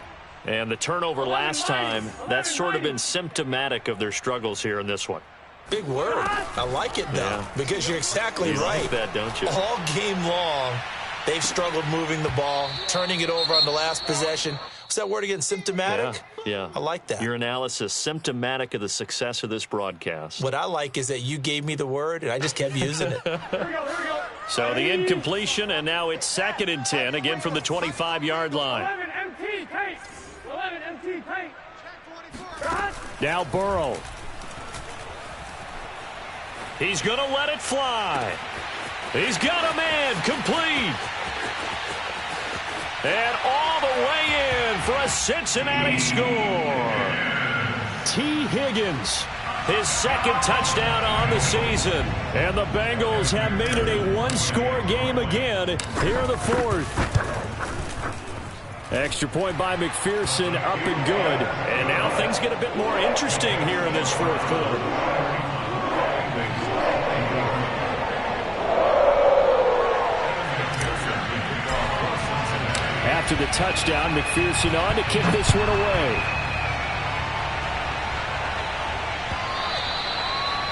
And the turnover last time, that's sort of been symptomatic of their struggles here in this one. Big word. I like it, though, because you're exactly right. Like that, don't you? All game long, they've struggled moving the ball, turning it over on the last possession. What's that word again? Symptomatic? Yeah. I like that. Your analysis, symptomatic of the success of this broadcast. What I like is that you gave me the word, and I just kept using it. Here we go. So the incompletion, and now it's 2nd and 10, again from the 25-yard line. 11 MT paint. 11 MT paint. Now Burrow. He's going to let it fly. He's got a man complete. And all the way in for a Cincinnati score. T. Higgins, his 2nd touchdown on the season. And the Bengals have made it a 1-score game again here in the 4th. Extra point by McPherson, up and good. And now things get a bit more interesting here in this 4th quarter. After the touchdown, McPherson on to kick this one away.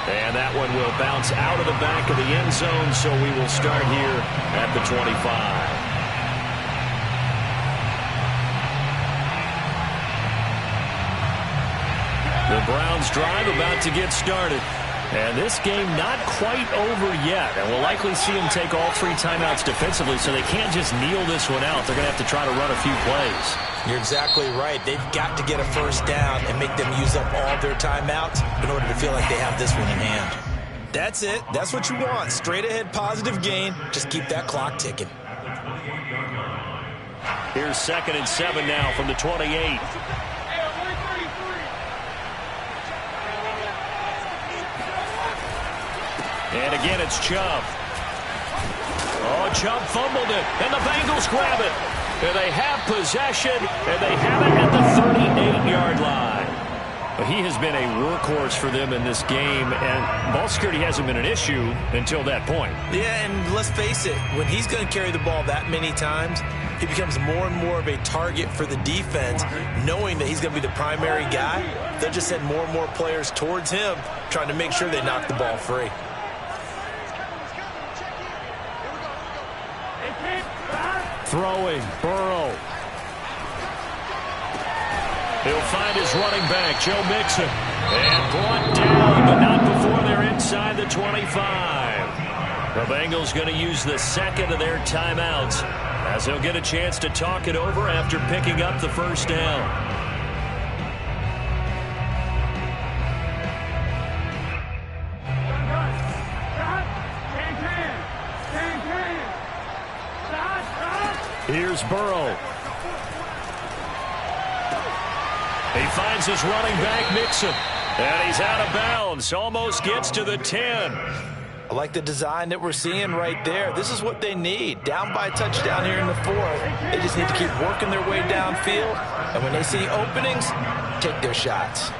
And that one will bounce out of the back of the end zone, so we will start here at the 25. The Browns drive about to get started. And this game not quite over yet. And we'll likely see them take all 3 timeouts defensively, so they can't just kneel this one out. They're going to have to try to run a few plays. You're exactly right. They've got to get a first down and make them use up all their timeouts in order to feel like they have this one in hand. That's it. That's what you want. Straight ahead, positive gain. Just keep that clock ticking. Here's 2nd and 7 now from the 28. And again, it's Chubb. Oh, Chubb fumbled it, and the Bengals grab it. And they have possession, and they have it at the 38-yard line. But he has been a workhorse for them in this game, and ball security hasn't been an issue until that point. Yeah, and let's face it, when he's going to carry the ball that many times, he becomes more and more of a target for the defense, knowing that he's going to be the primary guy. They'll just send more and more players towards him, trying to make sure they knock the ball free. Throwing, Burrow. He'll find his running back, Joe Mixon. And brought down, but not before they're inside the 25. The Bengals going to use the 2nd of their timeouts as they'll get a chance to talk it over after picking up the first down. Here's Burrow. He finds his running back, Mixon. And he's out of bounds. Almost gets to the 10. I like the design that we're seeing right there. This is what they need. Down by a touchdown here in the fourth. They just need to keep working their way downfield. And when they see openings, take their shots.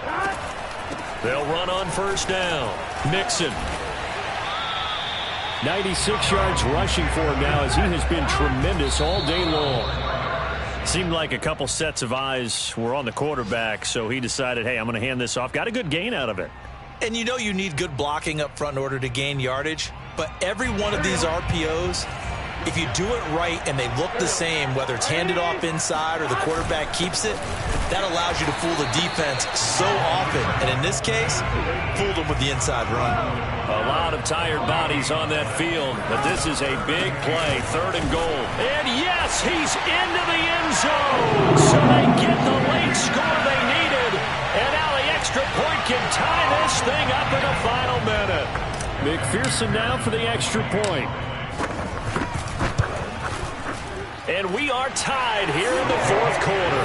They'll run on first down. Mixon. 96 yards rushing for him now as he has been tremendous all day long. Seemed like a couple sets of eyes were on the quarterback, so he decided, hey, I'm going to hand this off. Got a good gain out of it. And you know you need good blocking up front in order to gain yardage. But every one of these RPOs, if you do it right and they look the same, whether it's handed off inside or the quarterback keeps it, that allows you to fool the defense so often. And in this case, fooled them with the inside run. A lot of tired bodies on that field, but this is a big play, 3rd and goal. And yes, he's into the end zone. So they get the late score they needed. And now the extra point can tie this thing up in the final minute. McPherson now for the extra point. And we are tied here in the 4th quarter.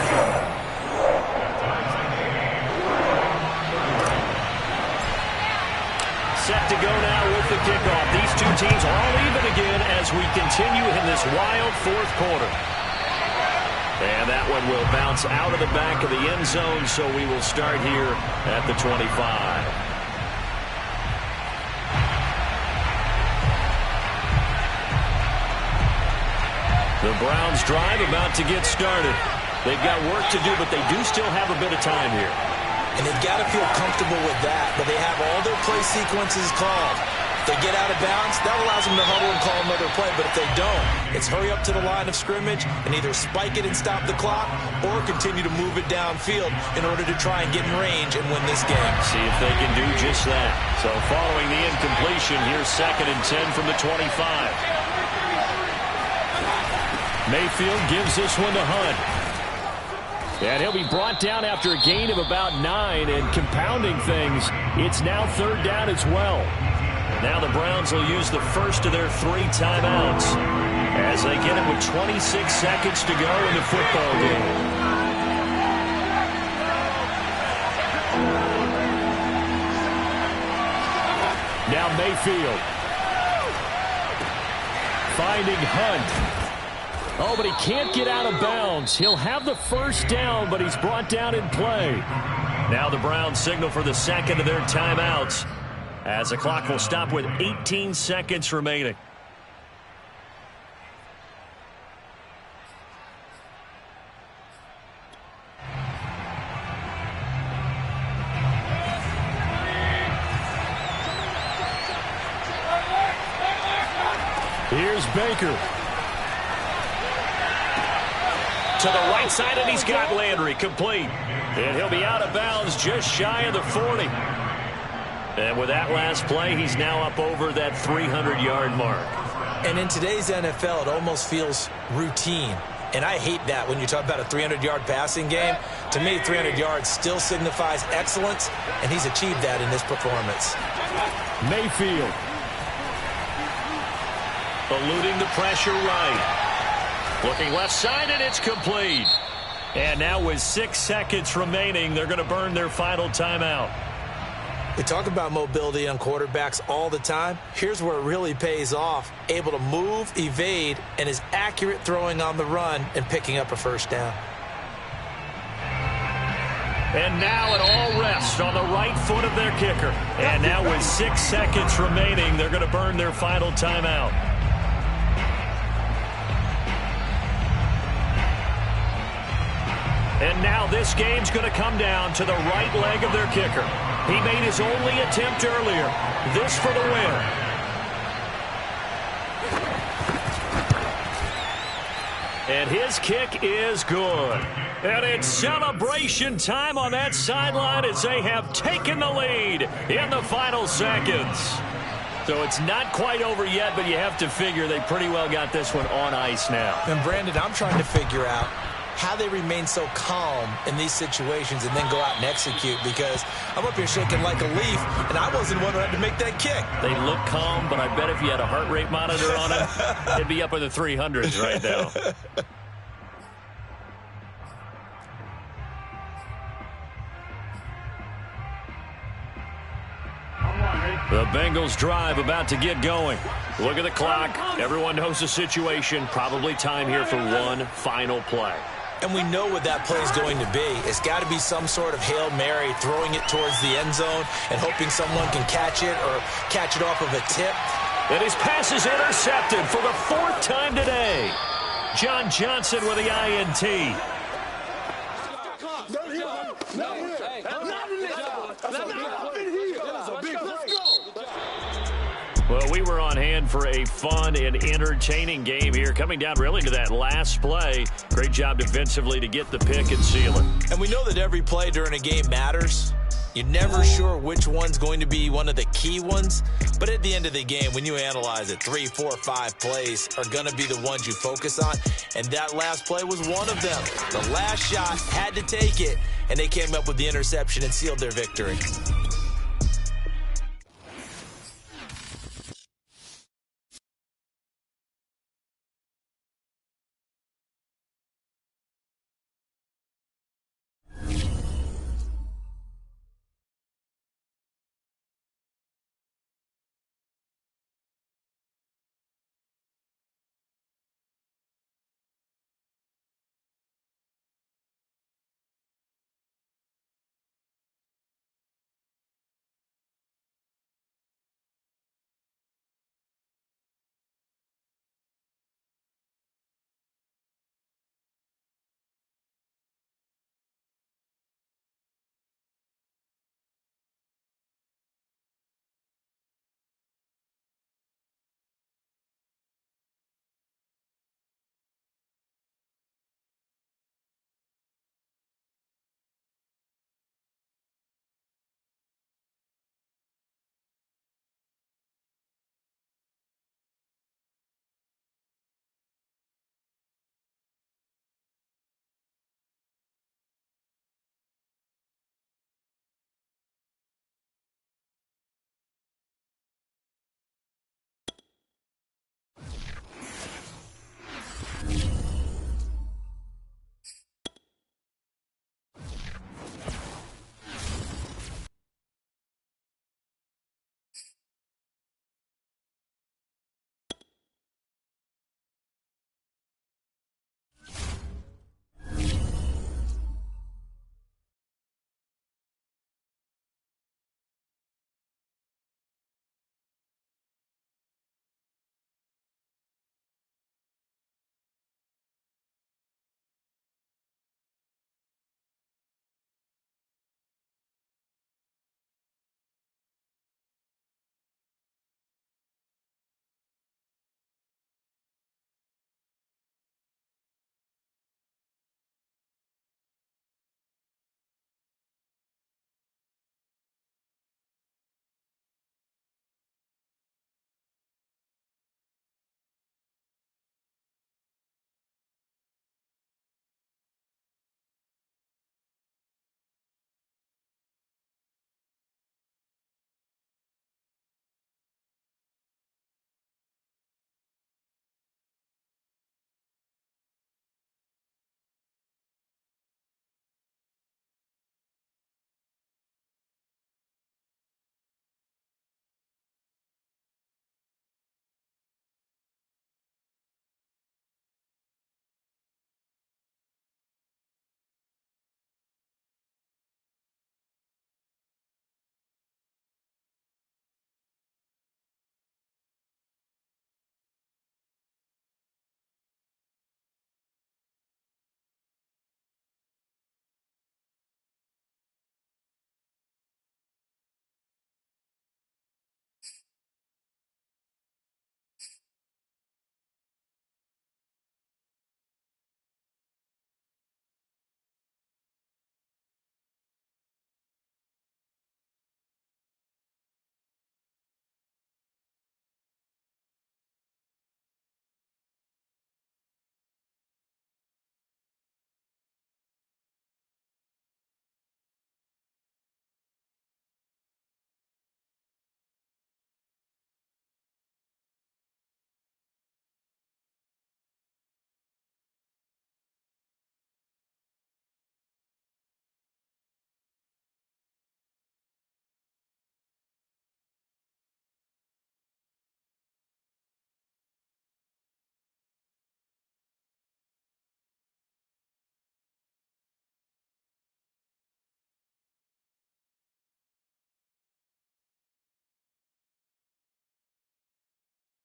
Set to go now with the kickoff. These two teams are all even again as we continue in this wild 4th quarter. And that one will bounce out of the back of the end zone, so we will start here at the 25. The Browns drive about to get started. They've got work to do, but they do still have a bit of time here. And they've got to feel comfortable with that, but they have all their play sequences called. If they get out of bounds, that allows them to huddle and call another play, but if they don't, it's hurry up to the line of scrimmage and either spike it and stop the clock or continue to move it downfield in order to try and get in range and win this game. See if they can do just that. So following the incompletion, here's 2nd and 10 from the 25. Mayfield gives this one to Hunt. And he'll be brought down after a gain of about 9, and compounding things, it's now 3rd down as well. Now the Browns will use the first of their 3 timeouts as they get it with 26 seconds to go in the football game. Now Mayfield finding Hunt. Oh, but he can't get out of bounds. He'll have the first down, but he's brought down in play. Now the Browns signal for the 2nd of their timeouts as the clock will stop with 18 seconds remaining. Here's Baker. To the right side, and he's got Landry complete. And he'll be out of bounds just shy of the 40. And with that last play, he's now up over that 300-yard mark. And in today's NFL, it almost feels routine. And I hate that when you talk about a 300-yard passing game. To me, 300 yards still signifies excellence, and he's achieved that in this performance. Mayfield. Eluding the pressure right. Looking left side, and it's complete. And now with 6 seconds remaining, they're going to burn their final timeout. We talk about mobility on quarterbacks all the time. Here's where it really pays off. Able to move, evade, and is accurate throwing on the run and picking up a first down. And now it all rests on the right foot of their kicker. And now with 6 seconds remaining, they're going to burn their final timeout. And now this game's going to come down to the right leg of their kicker. He made his only attempt earlier. This for the win. And his kick is good. And it's celebration time on that sideline as they have taken the lead in the final seconds. So it's not quite over yet, but you have to figure they pretty well got this one on ice now. And Brandon, I'm trying to figure out how they remain so calm in these situations and then go out and execute, because I'm up here shaking like a leaf, and I wasn't the one who had to make that kick. They look calm, but I bet if you had a heart rate monitor on it, it'd be up in the 300s right now. The Bengals drive about to get going. Look at the clock. Everyone knows the situation. Probably time here for one final play. And we know what that play is going to be. It's got to be some sort of Hail Mary, throwing it towards the end zone and hoping someone can catch it or catch it off of a tip. And his pass is intercepted for the 4th time today. John Johnson with the INT. Well, we were on hand for a fun and entertaining game here, coming down really to that last play. Great job defensively to get the pick and seal it. And we know that every play during a game matters. You're never sure which one's going to be one of the key ones. But at the end of the game, when you analyze it, 3, 4, 5 plays are going to be the ones you focus on. And that last play was one of them. The last shot had to take it, and they came up with the interception and sealed their victory.